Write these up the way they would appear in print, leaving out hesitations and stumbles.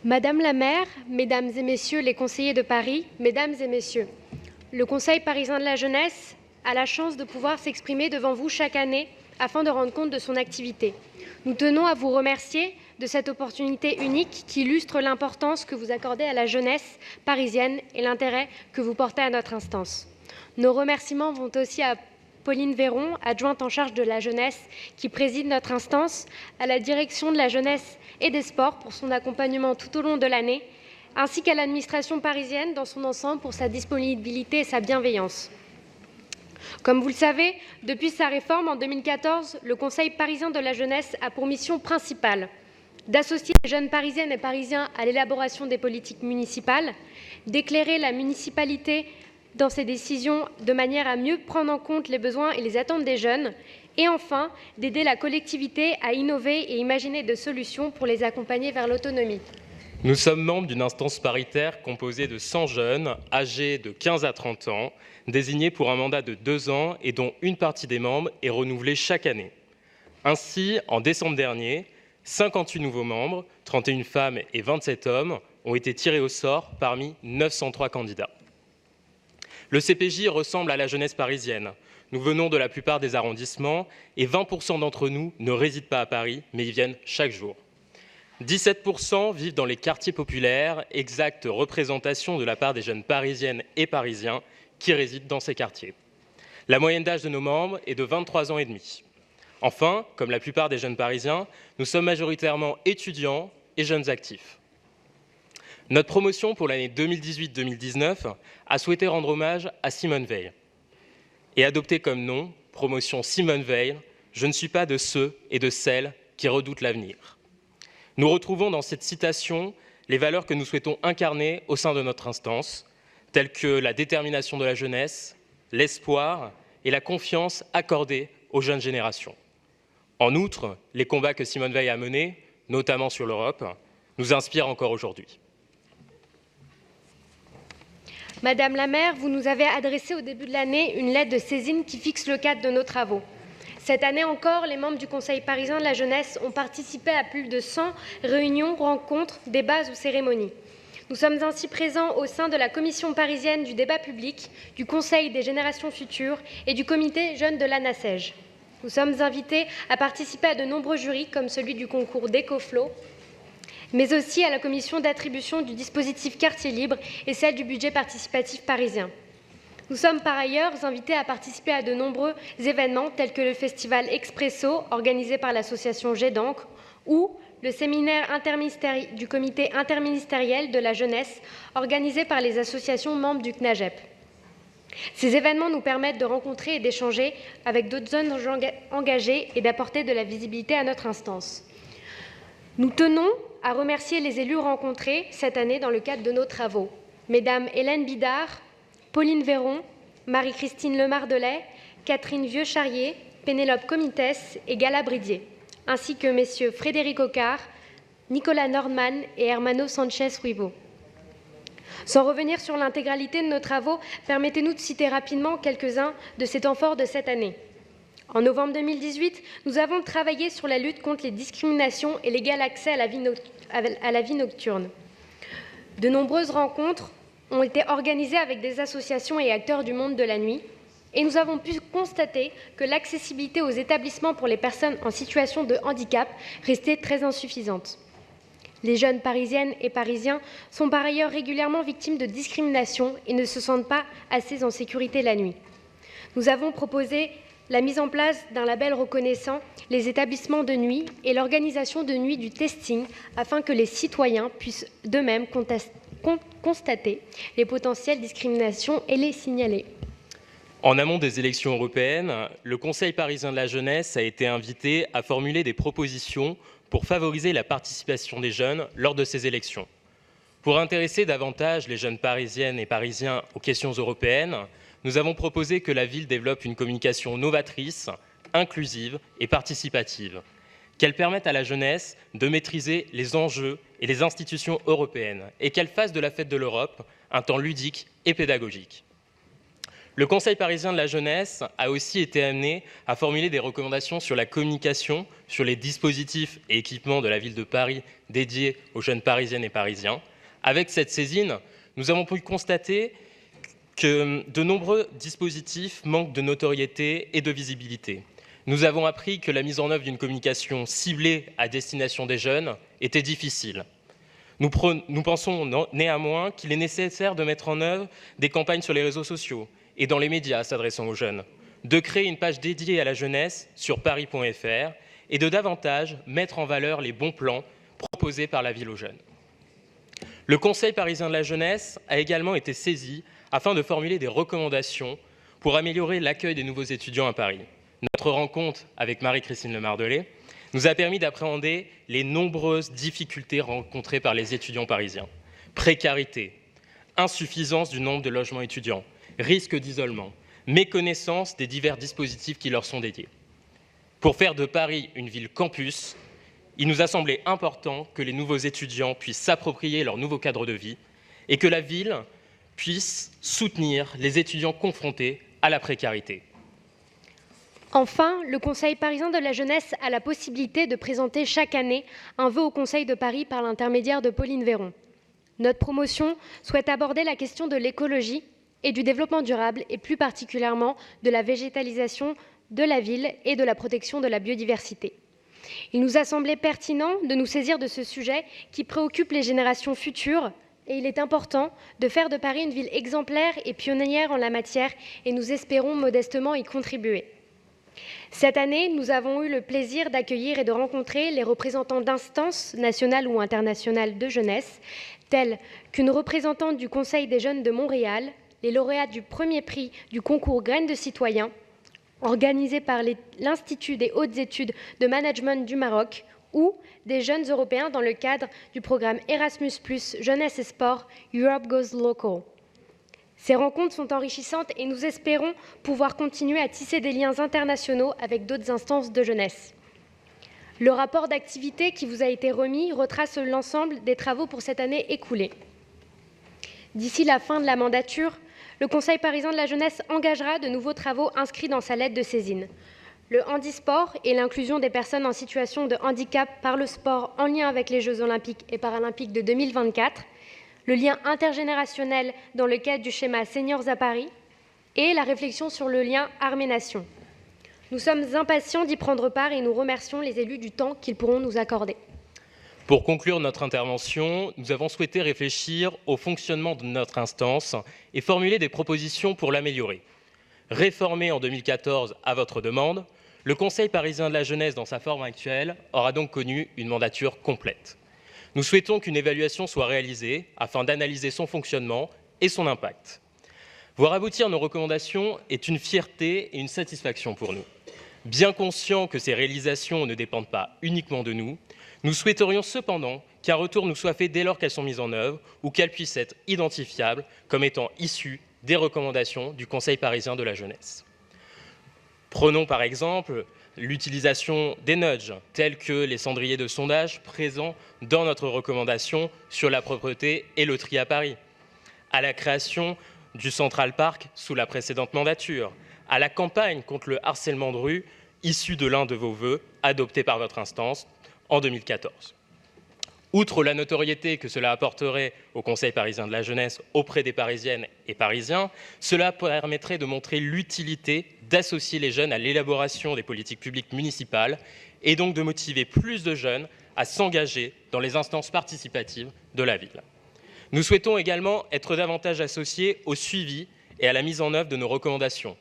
Madame la maire, mesdames et messieurs les conseillers de Paris, mesdames et messieurs, le Conseil parisien de la jeunesse a la chance de pouvoir s'exprimer devant vous chaque année afin de rendre compte de son activité. Nous tenons à vous remercier de cette opportunité unique qui illustre l'importance que vous accordez à la jeunesse parisienne et l'intérêt que vous portez à notre instance. Nos remerciements vont aussi à Pauline Véron, adjointe en charge de la jeunesse, qui préside notre instance, à la direction de la jeunesse et des sports pour son accompagnement tout au long de l'année, ainsi qu'à l'administration parisienne dans son ensemble pour sa disponibilité et sa bienveillance. Comme vous le savez, depuis sa réforme en 2014, le Conseil parisien de la jeunesse a pour mission principale d'associer les jeunes parisiennes et parisiens à l'élaboration des politiques municipales, d'éclairer la municipalité dans ses décisions de manière à mieux prendre en compte les besoins et les attentes des jeunes, et enfin d'aider la collectivité à innover et imaginer des solutions pour les accompagner vers l'autonomie. Nous sommes membres d'une instance paritaire composée de 100 jeunes âgés de 15 à 30 ans, désignés pour un mandat de 2 ans et dont une partie des membres est renouvelée chaque année. Ainsi, en décembre dernier, 58 nouveaux membres, 31 femmes et 27 hommes, ont été tirés au sort parmi 903 candidats. Le CPJ ressemble à la jeunesse parisienne. Nous venons de la plupart des arrondissements et 20% d'entre nous ne résident pas à Paris, mais y viennent chaque jour. 17% vivent dans les quartiers populaires, exacte représentation de la part des jeunes parisiennes et parisiens qui résident dans ces quartiers. La moyenne d'âge de nos membres est de 23 ans et demi. Enfin, comme la plupart des jeunes parisiens, nous sommes majoritairement étudiants et jeunes actifs. Notre promotion pour l'année 2018-2019 a souhaité rendre hommage à Simone Veil et adopter comme nom promotion Simone Veil, je ne suis pas de ceux et de celles qui redoutent l'avenir. Nous retrouvons dans cette citation les valeurs que nous souhaitons incarner au sein de notre instance, telles que la détermination de la jeunesse, l'espoir et la confiance accordée aux jeunes générations. En outre, les combats que Simone Veil a menés, notamment sur l'Europe, nous inspirent encore aujourd'hui. Madame la maire, vous nous avez adressé au début de l'année une lettre de saisine qui fixe le cadre de nos travaux. Cette année encore, les membres du Conseil parisien de la jeunesse ont participé à plus de 100 réunions, rencontres, débats ou cérémonies. Nous sommes ainsi présents au sein de la Commission parisienne du débat public, du Conseil des générations futures et du Comité jeunes de l'ANASEJ. Nous sommes invités à participer à de nombreux jurys, comme celui du concours d'Ecoflow, mais aussi à la commission d'attribution du dispositif Quartier Libre et celle du budget participatif parisien. Nous sommes par ailleurs invités à participer à de nombreux événements tels que le festival Expresso, organisé par l'association GEDANC, ou le séminaire du comité interministériel de la jeunesse, organisé par les associations membres du CNAGEP. Ces événements nous permettent de rencontrer et d'échanger avec d'autres jeunes engagés et d'apporter de la visibilité à notre instance. Nous tenons à remercier les élus rencontrés cette année dans le cadre de nos travaux. Mesdames Hélène Bidard, Pauline Véron, Marie-Christine Lemardelais, Catherine Vieux-Charrier, Pénélope Comitès et Gala Bridier, ainsi que messieurs Frédéric Ocard, Nicolas Nordman et Hermano Sanchez-Ruivo. Sans revenir sur l'intégralité de nos travaux, permettez-nous de citer rapidement quelques-uns de ces temps forts de cette année. En novembre 2018, nous avons travaillé sur la lutte contre les discriminations et l'égal accès à la vie nocturne. De nombreuses rencontres ont été organisées avec des associations et acteurs du monde de la nuit, et nous avons pu constater que l'accessibilité aux établissements pour les personnes en situation de handicap restait très insuffisante. Les jeunes parisiennes et parisiens sont par ailleurs régulièrement victimes de discrimination et ne se sentent pas assez en sécurité la nuit. Nous avons proposé la mise en place d'un label reconnaissant les établissements de nuit et l'organisation de nuit du testing afin que les citoyens puissent d'eux-mêmes constater les potentielles discriminations et les signaler. En amont des élections européennes, le Conseil parisien de la jeunesse a été invité à formuler des propositions pour favoriser la participation des jeunes lors de ces élections. Pour intéresser davantage les jeunes parisiennes et parisiens aux questions européennes, nous avons proposé que la ville développe une communication novatrice, inclusive et participative, qu'elle permette à la jeunesse de maîtriser les enjeux et les institutions européennes et qu'elle fasse de la fête de l'Europe un temps ludique et pédagogique. Le Conseil parisien de la jeunesse a aussi été amené à formuler des recommandations sur la communication, sur les dispositifs et équipements de la ville de Paris dédiés aux jeunes parisiennes et parisiens. Avec cette saisine, nous avons pu constater que de nombreux dispositifs manquent de notoriété et de visibilité. Nous avons appris que la mise en œuvre d'une communication ciblée à destination des jeunes était difficile. Nous pensons néanmoins qu'il est nécessaire de mettre en œuvre des campagnes sur les réseaux sociaux et dans les médias s'adressant aux jeunes, de créer une page dédiée à la jeunesse sur paris.fr et de davantage mettre en valeur les bons plans proposés par la ville aux jeunes. Le Conseil parisien de la jeunesse a également été saisi afin de formuler des recommandations pour améliorer l'accueil des nouveaux étudiants à Paris. Notre rencontre avec Marie-Christine Lemardelet nous a permis d'appréhender les nombreuses difficultés rencontrées par les étudiants parisiens. Précarité, insuffisance du nombre de logements étudiants, risque d'isolement, méconnaissance des divers dispositifs qui leur sont dédiés. Pour faire de Paris une ville campus, il nous a semblé important que les nouveaux étudiants puissent s'approprier leur nouveau cadre de vie et que la ville puisse soutenir les étudiants confrontés à la précarité. Enfin, le Conseil parisien de la jeunesse a la possibilité de présenter chaque année un vœu au Conseil de Paris par l'intermédiaire de Pauline Véron. Notre promotion souhaite aborder la question de l'écologie et du développement durable, et plus particulièrement de la végétalisation de la ville et de la protection de la biodiversité. Il nous a semblé pertinent de nous saisir de ce sujet qui préoccupe les générations futures, et il est important de faire de Paris une ville exemplaire et pionnière en la matière, et nous espérons modestement y contribuer. Cette année, nous avons eu le plaisir d'accueillir et de rencontrer les représentants d'instances nationales ou internationales de jeunesse, telles qu'une représentante du Conseil des jeunes de Montréal, les lauréats du premier prix du concours Graines de citoyens, organisé par l'Institut des hautes études de management du Maroc, ou des jeunes européens dans le cadre du programme Erasmus+, Jeunesse et Sport, Europe Goes Local. Ces rencontres sont enrichissantes et nous espérons pouvoir continuer à tisser des liens internationaux avec d'autres instances de jeunesse. Le rapport d'activité qui vous a été remis retrace l'ensemble des travaux pour cette année écoulée. D'ici la fin de la mandature, le Conseil parisien de la jeunesse engagera de nouveaux travaux inscrits dans sa lettre de saisine. Le handisport et l'inclusion des personnes en situation de handicap par le sport en lien avec les Jeux olympiques et paralympiques de 2024, le lien intergénérationnel dans le cadre du schéma Seniors à Paris et la réflexion sur le lien armée-nation. Nous sommes impatients d'y prendre part et nous remercions les élus du temps qu'ils pourront nous accorder. Pour conclure notre intervention, nous avons souhaité réfléchir au fonctionnement de notre instance et formuler des propositions pour l'améliorer. Réformé en 2014 à votre demande, le Conseil parisien de la jeunesse dans sa forme actuelle aura donc connu une mandature complète. Nous souhaitons qu'une évaluation soit réalisée afin d'analyser son fonctionnement et son impact. Voir aboutir nos recommandations est une fierté et une satisfaction pour nous. Bien conscients que ces réalisations ne dépendent pas uniquement de nous, nous souhaiterions cependant qu'un retour nous soit fait dès lors qu'elles sont mises en œuvre ou qu'elles puissent être identifiables comme étant issues des recommandations du Conseil parisien de la jeunesse. Prenons par exemple l'utilisation des nudges, tels que les cendriers de sondage présents dans notre recommandation sur la propreté et le tri à Paris, à la création du Central Park sous la précédente mandature, à la campagne contre le harcèlement de rue issue de l'un de vos vœux adopté par votre instance en 2014. Outre la notoriété que cela apporterait au Conseil parisien de la jeunesse auprès des Parisiennes et Parisiens, cela permettrait de montrer l'utilité d'associer les jeunes à l'élaboration des politiques publiques municipales et donc de motiver plus de jeunes à s'engager dans les instances participatives de la ville. Nous souhaitons également être davantage associés au suivi et à la mise en œuvre de nos recommandations.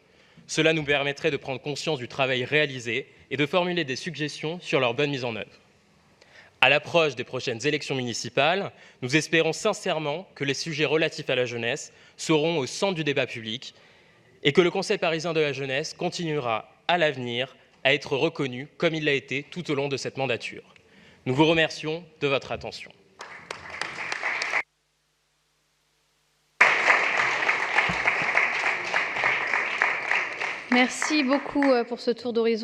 Cela nous permettrait de prendre conscience du travail réalisé et de formuler des suggestions sur leur bonne mise en œuvre. À l'approche des prochaines élections municipales, nous espérons sincèrement que les sujets relatifs à la jeunesse seront au centre du débat public et que le Conseil parisien de la jeunesse continuera à l'avenir à être reconnu comme il l'a été tout au long de cette mandature. Nous vous remercions de votre attention. Merci beaucoup pour ce tour d'horizon.